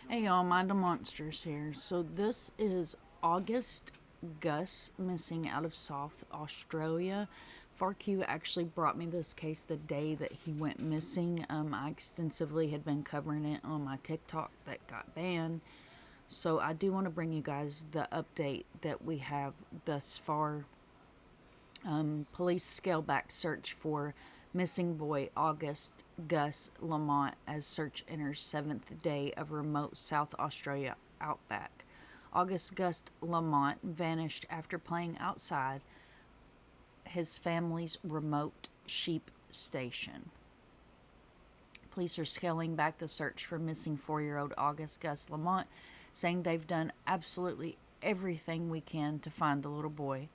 Hey y'all, Mind the Monsters here. So this is August Gus missing out of South Australia. FarQ actually brought me this case the day that he went missing. I extensively had been covering it on my TikTok that got banned. So I do want to bring you guys the update that we have thus far. Police scale back search for missing boy August Gus Lamont as search enters seventh day of remote South Australia outback. August Gus Lamont vanished after playing outside his family's remote sheep station. Police are scaling back the search for missing 4-year-old August Gus Lamont, saying they've done absolutely everything we can to find the little boy.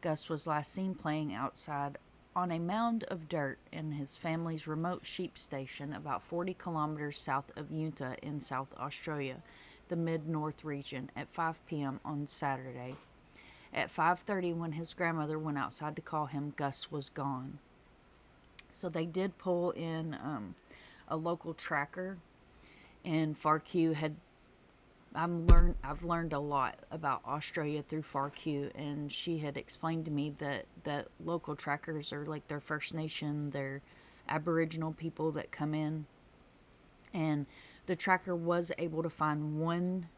Gus was last seen playing outside on a mound of dirt in his family's remote sheep station about 40 kilometers south of Unta in South Australia, the mid-north region, at 5 p.m. on Saturday. At 5:30, when his grandmother went outside to call him, Gus was gone. So they did pull in a local tracker, and FarQ had I've learned a lot about Australia through FarQ, and she had explained to me that local trackers are like their First Nation, their Aboriginal people that come in, and the tracker was able to find one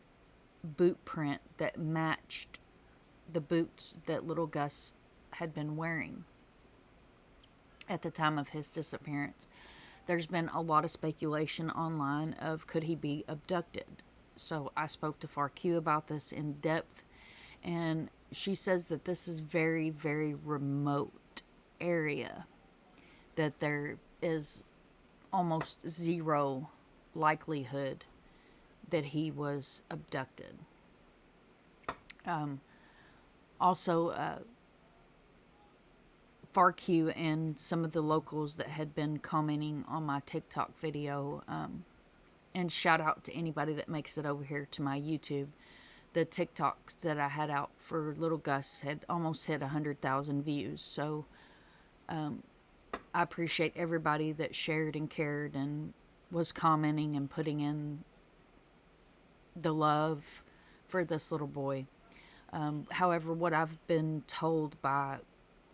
boot print that matched the boots that little Gus had been wearing at the time of his disappearance. There's been a lot of speculation online of could he be abducted. So I spoke to FarQ about this in depth, and she says that this is very, very remote area, that there is almost zero likelihood that he was abducted. Also, FarQ and some of the locals that had been commenting on my TikTok video, and shout out to anybody that makes it over here to my YouTube. The TikToks that I had out for little Gus had almost hit 100,000 views. So I appreciate everybody that shared and cared and was commenting and putting in the love for this little boy. However, what I've been told by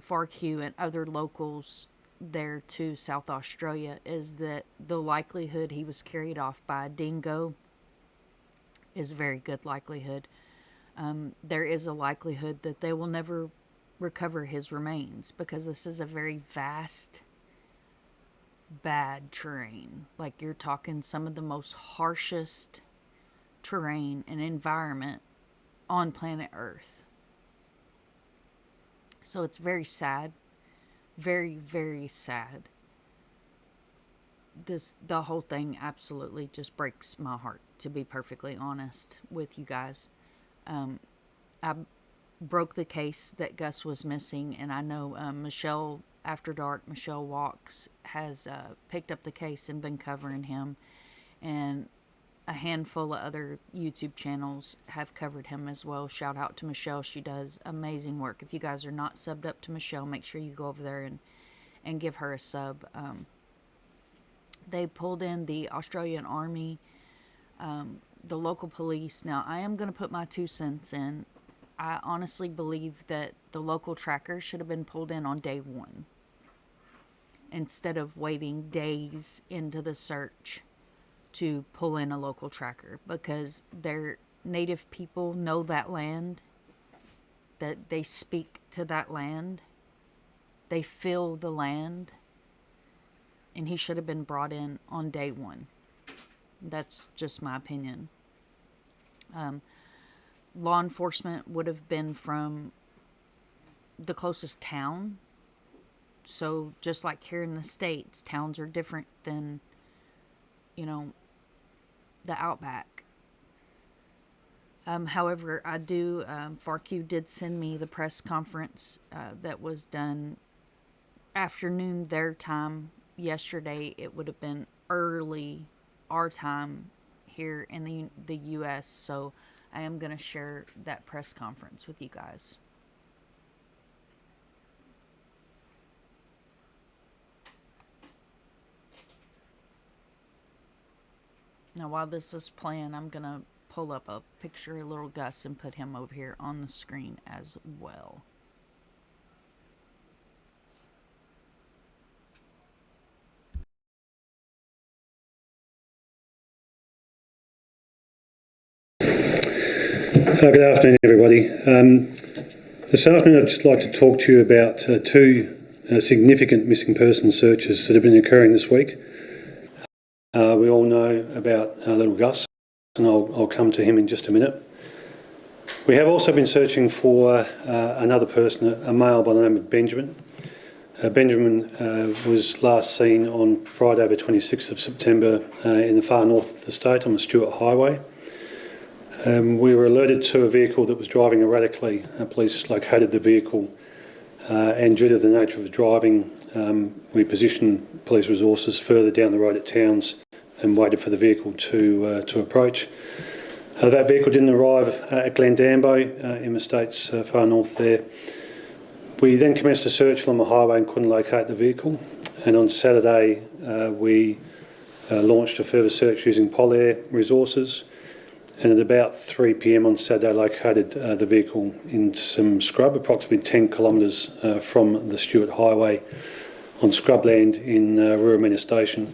FarQ and other locals there to South Australia is that the likelihood he was carried off by a dingo is a very good likelihood. There is a likelihood that they will never recover his remains because this is a very vast, bad terrain. Like, you're talking some of the most harshest terrain and environment on planet Earth. So it's very sad. Very, very sad. The whole thing absolutely just breaks my heart, to be perfectly honest with you guys. I broke the case that Gus was missing, and I know Michelle After Dark, Michelle Walks, has picked up the case and been covering him, and a handful of other YouTube channels have covered him as well. Shout out to Michelle. She does amazing work. If you guys are not subbed up to Michelle, make sure you go over there and give her a sub. They pulled in the Australian Army, the local police. Now, I am going to put my 2 cents in. I honestly believe that the local tracker should have been pulled in on day 1 instead of waiting days into the search to pull in a local tracker, because their native people know that land, that they speak to that land, they feel the land, and he should have been brought in on day 1. That's just my opinion. Law enforcement would have been from the closest town. So just like here in the States, towns are different than, the outback. However, FarQ did send me the press conference that was done afternoon their time yesterday. It would have been early our time here in the U.S., so I am going to share that press conference with you guys. Now, while this is playing, I'm going to pull up a picture of little Gus and put him over here on the screen as well. Good afternoon, everybody. This afternoon I'd just like to talk to you about two significant missing person searches that have been occurring this week. We all know about little Gus, and I'll come to him in just a minute. We have also been searching for another person, a male by the name of Benjamin. Benjamin was last seen on Friday the 26th of September in the far north of the state on the Stewart Highway. We were alerted to a vehicle that was driving erratically. Police located the vehicle and due to the nature of the driving, we positioned police resources further down the road at Towns and waited for the vehicle to approach. That vehicle didn't arrive at Glendambo in the state's far north there. We then commenced a search along the highway and couldn't locate the vehicle, and on Saturday we launched a further search using Polair resources, and at about 3 p.m. on Saturday located the vehicle in some scrub approximately 10 kilometres from the Stewart Highway on scrubland in Ruramina Station.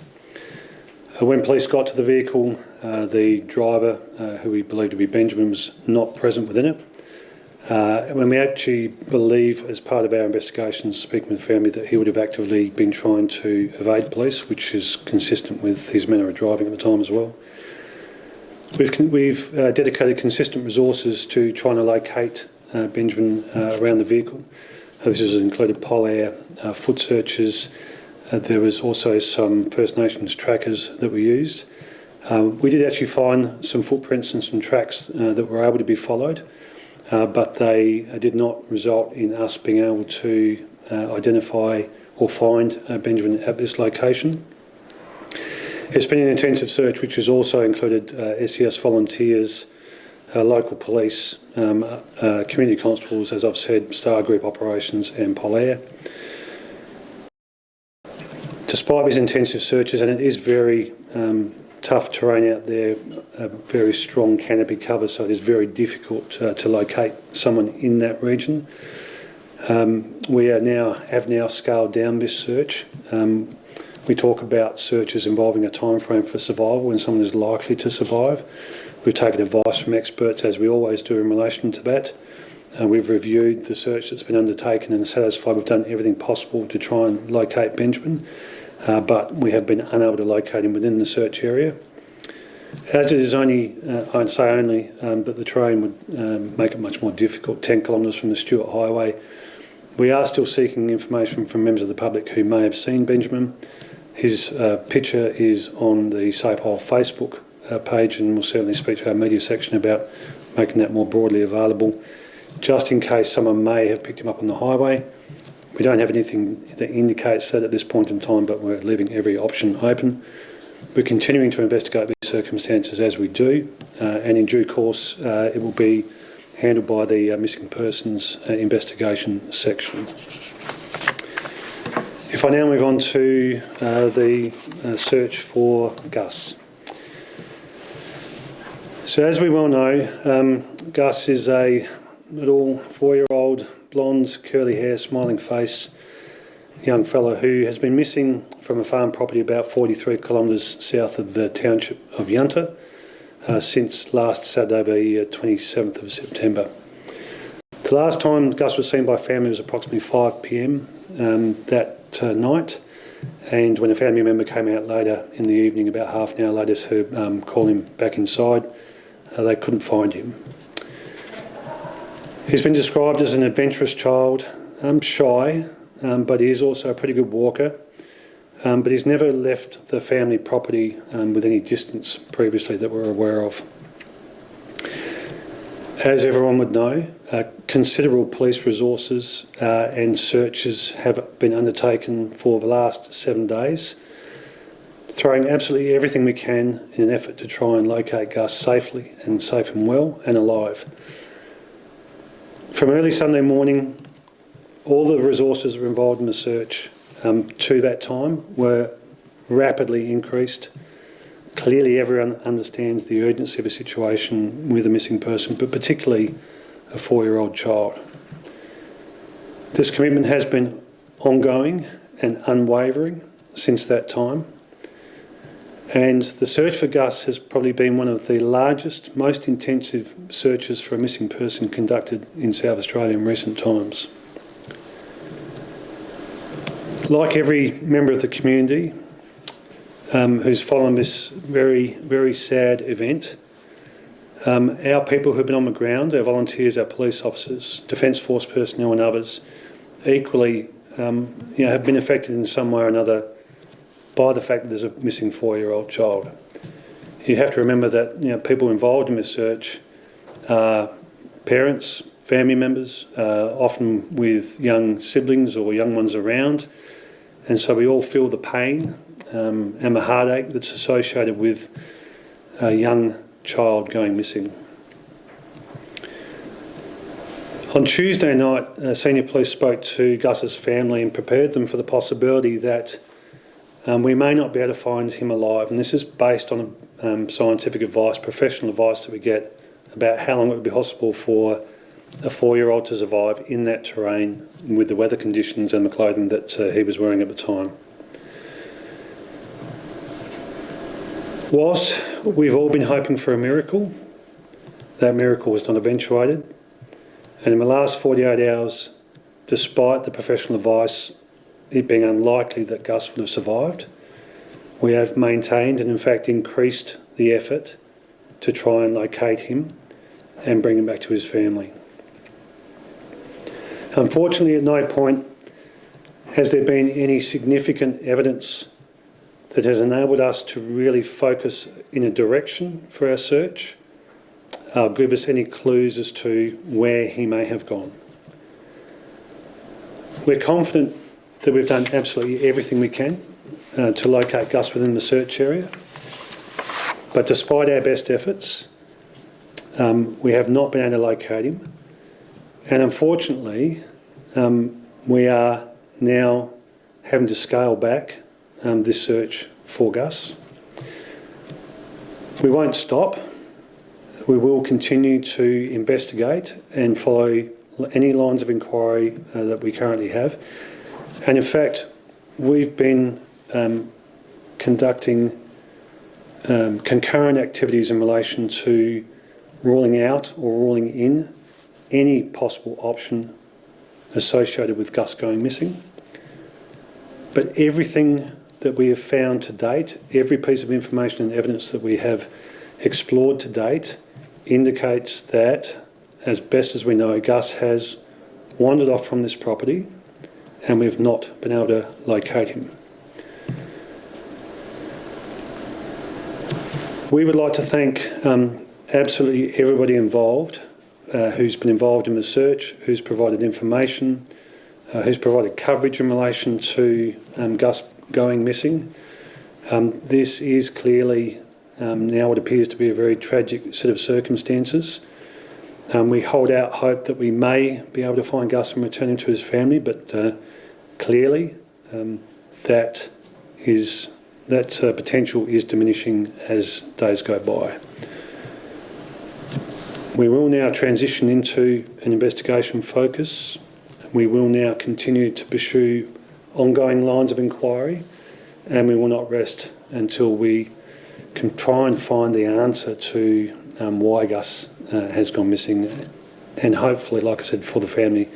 When police got to the vehicle, the driver, who we believe to be Benjamin, was not present within it. When we actually believe, as part of our investigations, speaking with the family, that he would have actively been trying to evade police, which is consistent with his manner of driving at the time as well. We've dedicated consistent resources to trying to locate Benjamin around the vehicle. This has included Polair foot searches. There was also some First Nations trackers that we used. We did actually find some footprints and some tracks that were able to be followed, but they did not result in us being able to identify or find Benjamin at this location. It's been an intensive search which has also included SES volunteers, local police, community constables, as I've said, Star Group operations and Polair. Despite these intensive searches, and it is very tough terrain out there, a very strong canopy cover, so it is very difficult to locate someone in that region. We have now scaled down this search. We talk about searches involving a time frame for survival when someone is likely to survive. We've taken advice from experts, as we always do, in relation to that. We've reviewed the search that's been undertaken and satisfied we've done everything possible to try and locate Benjamin, but we have been unable to locate him within the search area. As it is only, I'd say only, but the terrain would make it much more difficult, 10 kilometres from the Stewart Highway. We are still seeking information from members of the public who may have seen Benjamin. His picture is on the Safe Hole Facebook page, and we'll certainly speak to our media section about making that more broadly available, just in case someone may have picked him up on the highway. We don't have anything that indicates that at this point in time, but we're leaving every option open. We're continuing to investigate these circumstances as we do, and in due course it will be handled by the Missing Persons Investigation section. If I now move on to the search for Gus. So as we well know, Gus is a little 4-year-old, blonde, curly hair, smiling face young fellow who has been missing from a farm property about 43 kilometres south of the township of Yunta since last Saturday, the 27th of September. The last time Gus was seen by family was approximately 5 p.m. That night, and when a family member came out later in the evening, about half an hour later, to call him back inside, they couldn't find him. He's been described as an adventurous child, shy, but he is also a pretty good walker, but he's never left the family property with any distance previously that we're aware of. As everyone would know, considerable police resources and searches have been undertaken for the last 7 days, throwing absolutely everything we can in an effort to try and locate Gus safely and safe and well and alive. From early Sunday morning, all the resources that were involved in the search to that time were rapidly increased clearly everyone understands the urgency of a situation with a missing person, but particularly a 4-year-old child. This commitment has been ongoing and unwavering since that time. And the search for Gus has probably been one of the largest, most intensive searches for a missing person conducted in South Australia in recent times. Like every member of the community who's following this very, very sad event, our people who've been on the ground, our volunteers, our police officers, Defence Force personnel and others, equally have been affected in some way or another by the fact that there's a missing 4-year-old child. You have to remember that people involved in this search are parents, family members, often with young siblings or young ones around, and so we all feel the pain and the heartache that's associated with a young child going missing. On Tuesday night, senior police spoke to Gus's family and prepared them for the possibility that we may not be able to find him alive, and this is based on scientific advice, professional advice that we get about how long it would be possible for a 4-year-old to survive in that terrain with the weather conditions and the clothing that he was wearing at the time. Whilst we've all been hoping for a miracle, that miracle was not eventuated, and in the last 48 hours, despite the professional advice, it being unlikely that Gus would have survived, we have maintained and in fact increased the effort to try and locate him and bring him back to his family. Unfortunately, at no point has there been any significant evidence that has enabled us to really focus in a direction for our search, give us any clues as to where he may have gone. We're confident that we've done absolutely everything we can to locate Gus within the search area, but despite our best efforts, we have not been able to locate him, and unfortunately we are now having to scale back this search for Gus. We won't stop. We will continue to investigate and follow any lines of inquiry that we currently have. And in fact, we've been conducting concurrent activities in relation to ruling out or ruling in any possible option associated with Gus going missing. But everything that we have found to date, every piece of information and evidence that we have explored to date, indicates that, as best as we know, Gus has wandered off from this property and we've not been able to locate him. We would like to thank absolutely everybody involved, who's been involved in the search, who's provided information, who's provided coverage in relation to Gus going missing. This is clearly now what appears to be a very tragic set of circumstances. We hold out hope that we may be able to find Gus and return him to his family, but clearly that potential is diminishing as days go by. We will now transition into an investigation focus. We will now continue to pursue ongoing lines of inquiry, and we will not rest until we can try and find the answer to why Gus has gone missing, and hopefully, like I said, for the family,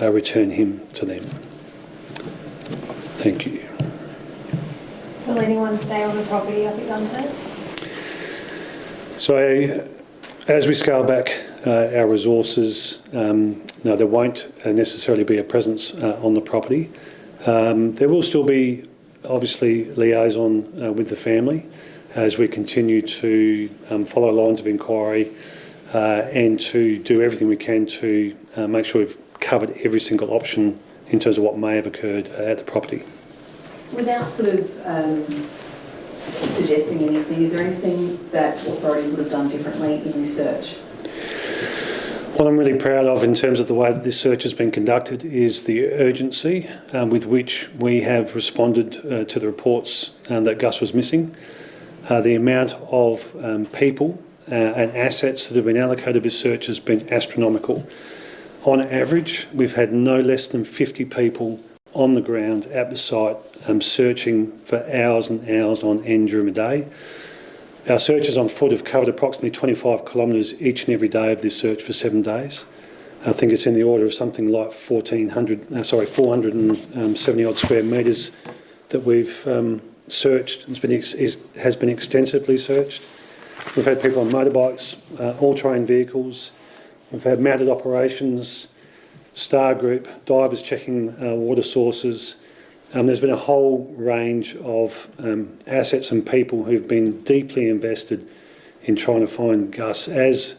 return him to them. Thank you. Will anyone stay on the property up at Gunford? So, as we scale back our resources, no, there won't necessarily be a presence on the property. There will still be, obviously, liaison with the family as we continue to follow lines of inquiry and to do everything we can to make sure we've covered every single option in terms of what may have occurred at the property. Without sort of suggesting anything, is there anything that authorities would have done differently in this search? What I'm really proud of in terms of the way that this search has been conducted is the urgency with which we have responded to the reports that Gus was missing. The amount of people and assets that have been allocated to this search has been astronomical. On average, we've had no less than 50 people on the ground at the site searching for hours and hours on end during the day. Our searchers on foot have covered approximately 25 kilometres each and every day of this search for 7 days. I think it's in the order of something like 470 odd square metres that we've searched. Has been extensively searched. We've had people on motorbikes, all-terrain vehicles. We've had mounted operations, star group, divers checking water sources. There's been a whole range of assets and people who've been deeply invested in trying to find Gus, as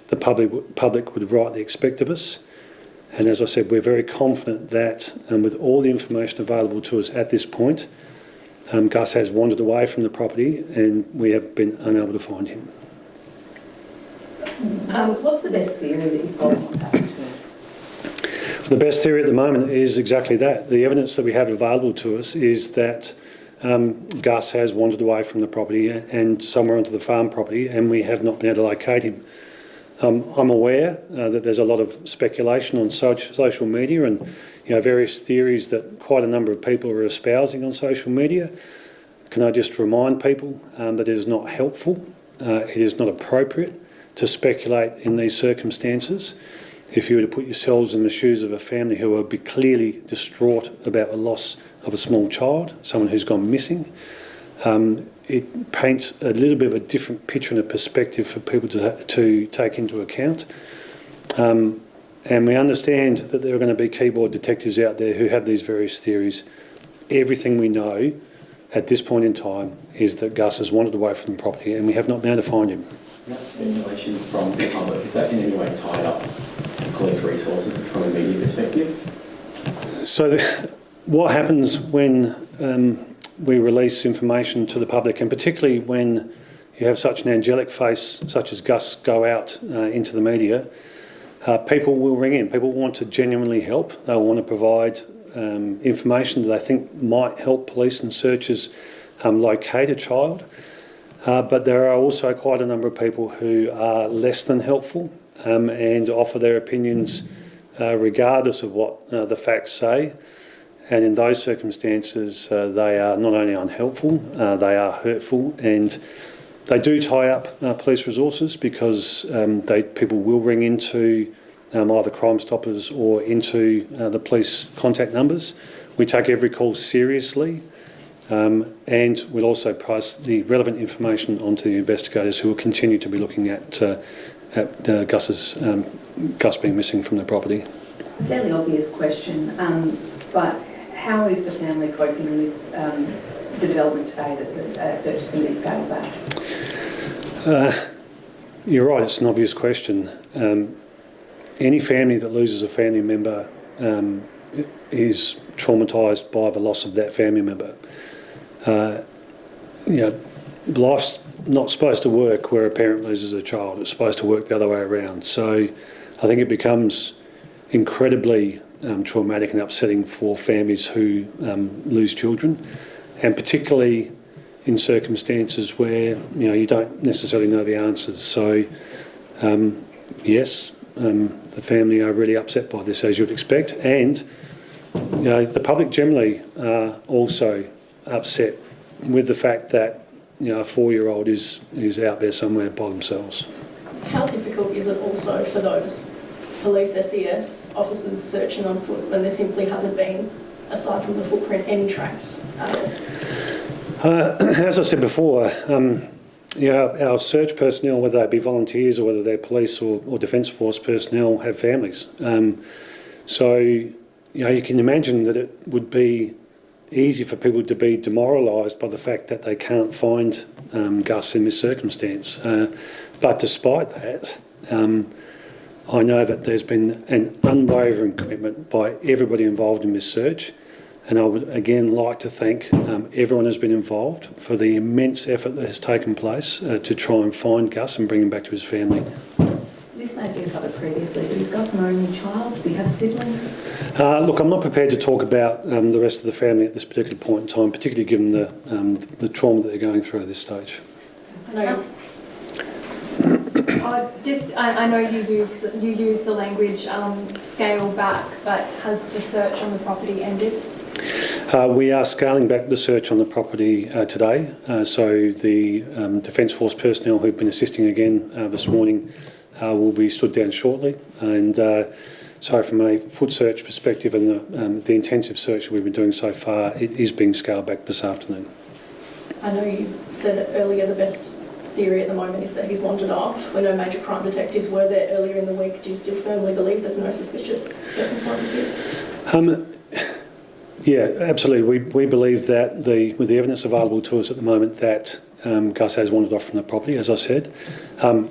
the public would rightly expect of us. And as I said, we're very confident that with all the information available to us at this point, Gus has wandered away from the property and we have been unable to find him. What's the best theory that you've got on what's happened to him? The best theory at the moment is exactly that. The evidence that we have available to us is that Gus has wandered away from the property and somewhere onto the farm property, and we have not been able to locate him. I'm aware that there's a lot of speculation on social media and various theories that quite a number of people are espousing on social media. Can I just remind people that it is not helpful, it is not appropriate to speculate in these circumstances. If you were to put yourselves in the shoes of a family who would be clearly distraught about the loss of a small child, someone who's gone missing, it paints a little bit of a different picture and a perspective for people to take into account. And we understand that there are going to be keyboard detectives out there who have these various theories. Everything we know at this point in time is that Gus has wandered away from the property and we have not been able to find him. That speculation from the public, is that in any way tied up to police resources from a media perspective? So what happens when we release information to the public, and particularly when you have such an angelic face such as Gus go out into the media, people will ring in. People want to genuinely help. They'll want to provide information that they think might help police and searchers locate a child. But there are also quite a number of people who are less than helpful and offer their opinions regardless of what the facts say. And in those circumstances, they are not only unhelpful, they are hurtful, and they do tie up police resources because people will ring into either Crime Stoppers or into the police contact numbers. We take every call seriously. And we'll also pass the relevant information onto the investigators who will continue to be looking at Gus being missing from the property. A fairly obvious question, but how is the family coping with the development today that the search is going to be scaled back? You're right, it's an obvious question. Any family that loses a family member is traumatised by the loss of that family member. Life's not supposed to work where a parent loses a child. It's supposed to work the other way around. So I think it becomes incredibly traumatic and upsetting for families who lose children, and particularly in circumstances where you don't necessarily know the answers. So yes, the family are really upset by this, as you'd expect, and the public generally are also upset with the fact that a 4-year-old is out there somewhere by themselves. How difficult is it also for those police SES officers searching on foot when there simply hasn't been, aside from the footprint, any tracks at all? As I said before, our search personnel, whether they be volunteers or whether they're police or Defence Force personnel, have families. So you can imagine that it would be easy for people to be demoralised by the fact that they can't find Gus in this circumstance. But despite that, I know that there's been an unwavering commitment by everybody involved in this search, and I would again like to thank everyone who's been involved for the immense effort that has taken place to try and find Gus and bring him back to his family. This may have been covered previously, but is Gus an only child? Does he have siblings? Look, I'm not prepared to talk about the rest of the family at this particular point in time, particularly given the trauma that they're going through at this stage. I know it's I know you use the language scale back, but has the search on the property ended? We are scaling back the search on the property today. So the Defence Force personnel who've been assisting again this morning will be stood down shortly. And so from a foot search perspective and the intensive search that we've been doing so far, it is being scaled back this afternoon. I know you said earlier the best theory at the moment is that he's wandered off. We know major crime detectives were there earlier in the week. Do you still firmly believe there's no suspicious circumstances here? Yeah, absolutely. We believe that with the evidence available to us at the moment that Gus has wandered off from the property, as I said.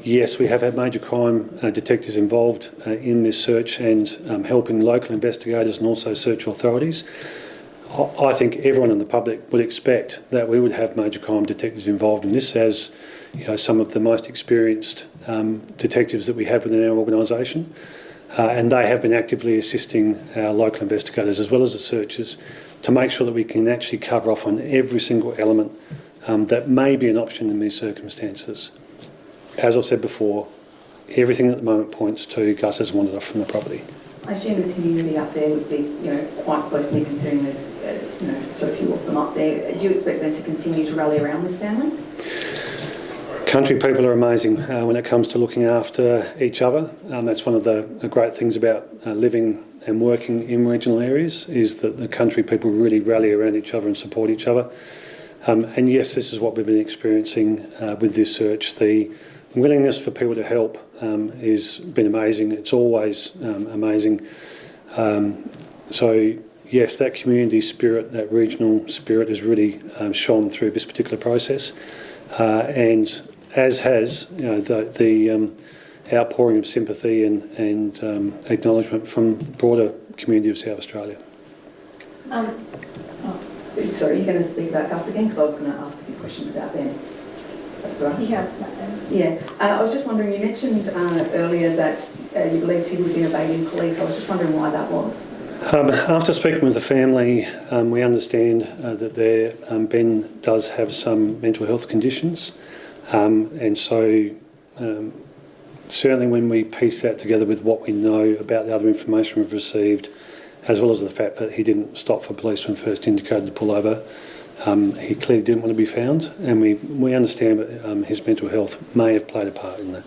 Yes, we have had major crime detectives involved in this search and helping local investigators and also search authorities. I think everyone in the public would expect that we would have major crime detectives involved in this, as some of the most experienced detectives that we have within our organisation. And they have been actively assisting our local investigators as well as the searchers to make sure that we can actually cover off on every single element that may be an option in these circumstances. As I've said before, everything at the moment points to Gus has wandered off from the property. I assume the community up there would be, quite closely considering there's, so few of them up there. Do you expect them to continue to rally around this family? Country people are amazing when it comes to looking after each other. That's one of the great things about living and working in regional areas, is that the country people really rally around each other and support each other. And yes, this is what we've been experiencing with this search. The willingness for people to help has been amazing. It's always amazing. So yes, that community spirit, that regional spirit has really shone through this particular process. And as has the outpouring of sympathy and acknowledgement from the broader community of South Australia. Sorry, you're going to speak about Gus again? Because I was going to ask a few questions about Ben. That's all right. You can ask about them. Yeah. I was just wondering, you mentioned earlier that you believed he would have been evading police. I was just wondering why that was. After speaking with the family, we understand that Ben does have some mental health conditions. And so certainly when we piece that together with what we know about the other information we've received, as well as the fact that he didn't stop for police when first indicated to pull over, he clearly didn't want to be found, and we understand that his mental health may have played a part in that.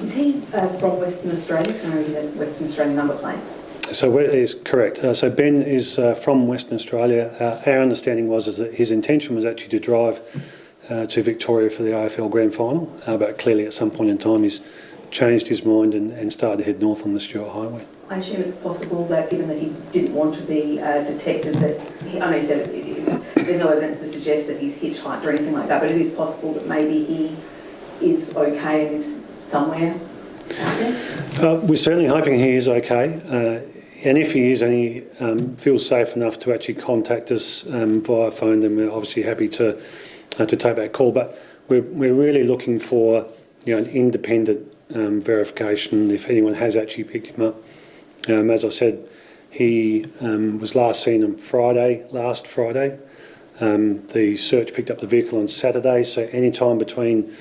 Is he from Western Australia? I know he has Western Australian number plates. So it is correct. So Ben is from Western Australia. Our understanding was that his intention was actually to drive to Victoria for the AFL Grand Final, but clearly at some point in time he's changed his mind and started to head north on the Stuart Highway. I assume it's possible that, given that he didn't want to be detected, that I know you said there's no evidence to suggest that he's hitchhiked or anything like that, but it is possible that maybe he is okay and is somewhere out there? We're certainly hoping he is okay. And if he is and he feels safe enough to actually contact us via phone, then we're obviously happy to take that call. But we're really looking for an independent verification if anyone has actually picked him up. As I said, he was last seen on last Friday. The search picked up the vehicle on Saturday, so any time between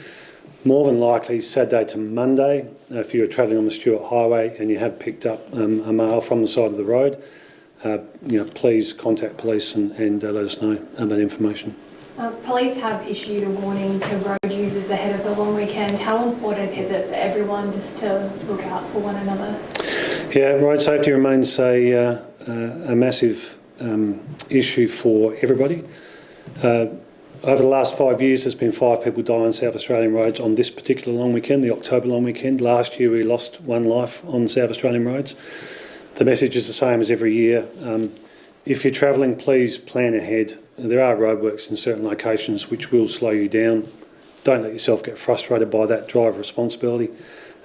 more than likely Saturday to Monday, if you're travelling on the Stuart Highway and you have picked up a male from the side of the road, please contact police and let us know that information. Police have issued a warning to road users ahead of the long weekend. How important is it for everyone just to look out for one another? Yeah, road safety remains a massive issue for everybody. Over the last 5 years, there's been 5 people die on South Australian roads on this particular long weekend, the October long weekend. Last year, we lost 1 life on South Australian roads. The message is the same as every year. If you're travelling, please plan ahead. There are roadworks in certain locations which will slow you down. Don't let yourself get frustrated by that. Drive responsibility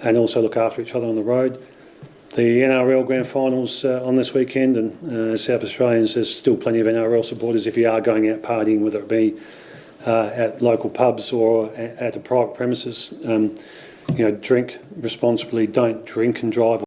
and also look after each other on the road. The NRL Grand Finals on this weekend, and South Australians, there's still plenty of NRL supporters. If you are going out partying, whether it be at local pubs or at a private premises, drink responsibly. Don't drink and drive